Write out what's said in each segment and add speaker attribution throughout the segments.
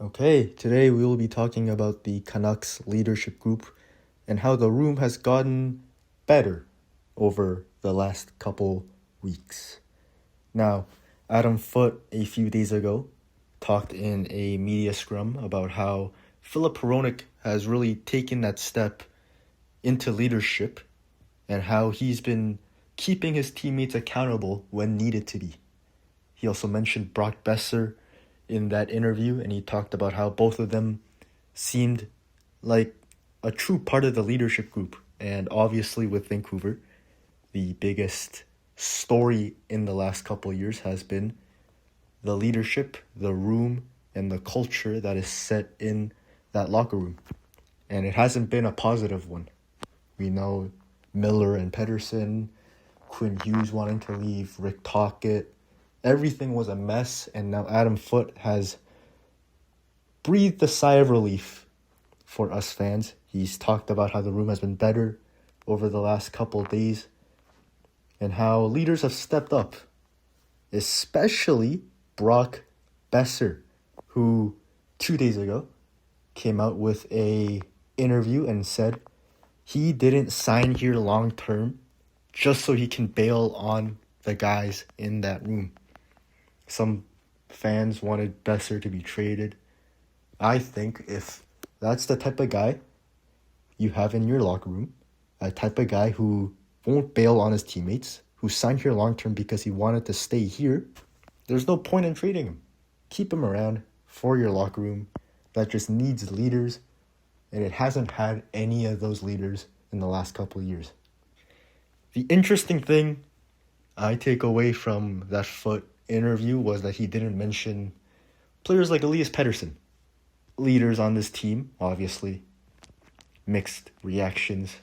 Speaker 1: Okay, today we will be talking about the Canucks leadership group and how the room has gotten better over the last couple weeks. Now, Adam Foote a few days ago talked in a media scrum about how Filip Hronek has really taken that step into leadership and how he's been keeping his teammates accountable when needed to be. He also mentioned Brock Besser in that interview, and he talked about how both of them seemed like a true part of the leadership group. And obviously with Vancouver, the biggest story in the last couple of years has been the leadership, the room, and the culture that is set in that locker room. And it hasn't been a positive one. We know Miller and Pedersen, Quinn Hughes wanting to leave, Rick Tocchet. Everything was a mess, and now Adam Foote has breathed a sigh of relief for us fans. He's talked about how the room has been better over the last couple of days and how leaders have stepped up, especially Brock Besser, who 2 days ago came out with a interview and said he didn't sign here long term just so he can bail on the guys in that room. Some fans wanted Besser to be traded. I think if that's the type of guy you have in your locker room, a type of guy who won't bail on his teammates, who signed here long-term because he wanted to stay here, there's no point in trading him. Keep him around for your locker room that just needs leaders, and it hasn't had any of those leaders in the last couple of years. The interesting thing I take away from that Foote interview was that he didn't mention players like Elias Pettersson. Leaders on this team, obviously, mixed reactions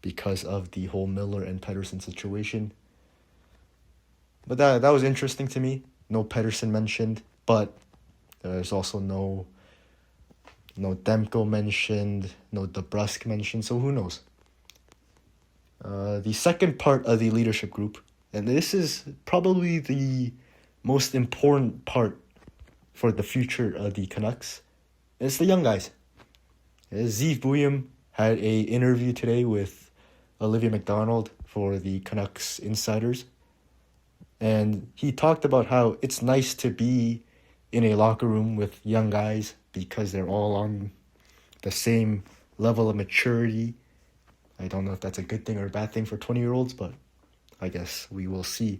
Speaker 1: because of the whole Miller and Pettersson situation. But that was interesting to me. No Pettersson mentioned, but there's also no Demko mentioned, no DeBrusk mentioned, so who knows? The second part of the leadership group, and this is probably the most important part for the future of the Canucks, is the young guys. Zeev Buium had a interview today with Olivia McDonald for the Canucks Insiders, and he talked about how it's nice to be in a locker room with young guys because they're all on the same level of maturity. I don't know if that's a good thing or a bad thing for 20-year-olds, but I guess we will see.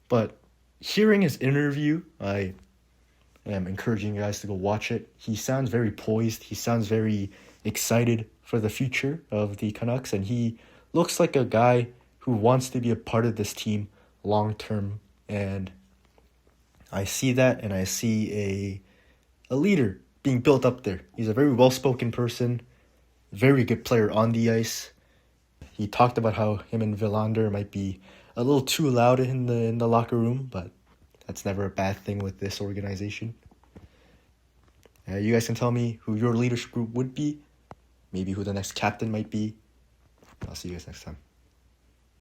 Speaker 1: But hearing his interview, I am encouraging you guys to go watch it. He sounds very poised. He sounds very excited for the future of the Canucks, and he looks like a guy who wants to be a part of this team long term. And I see that, and I see a leader being built up there. He's a very well-spoken person, very good player on the ice. He talked about how him and Villander might be a little too loud in the locker room, but that's never a bad thing with this organization. You guys can tell me who your leadership group would be, maybe who the next captain might be. I'll see you guys next time.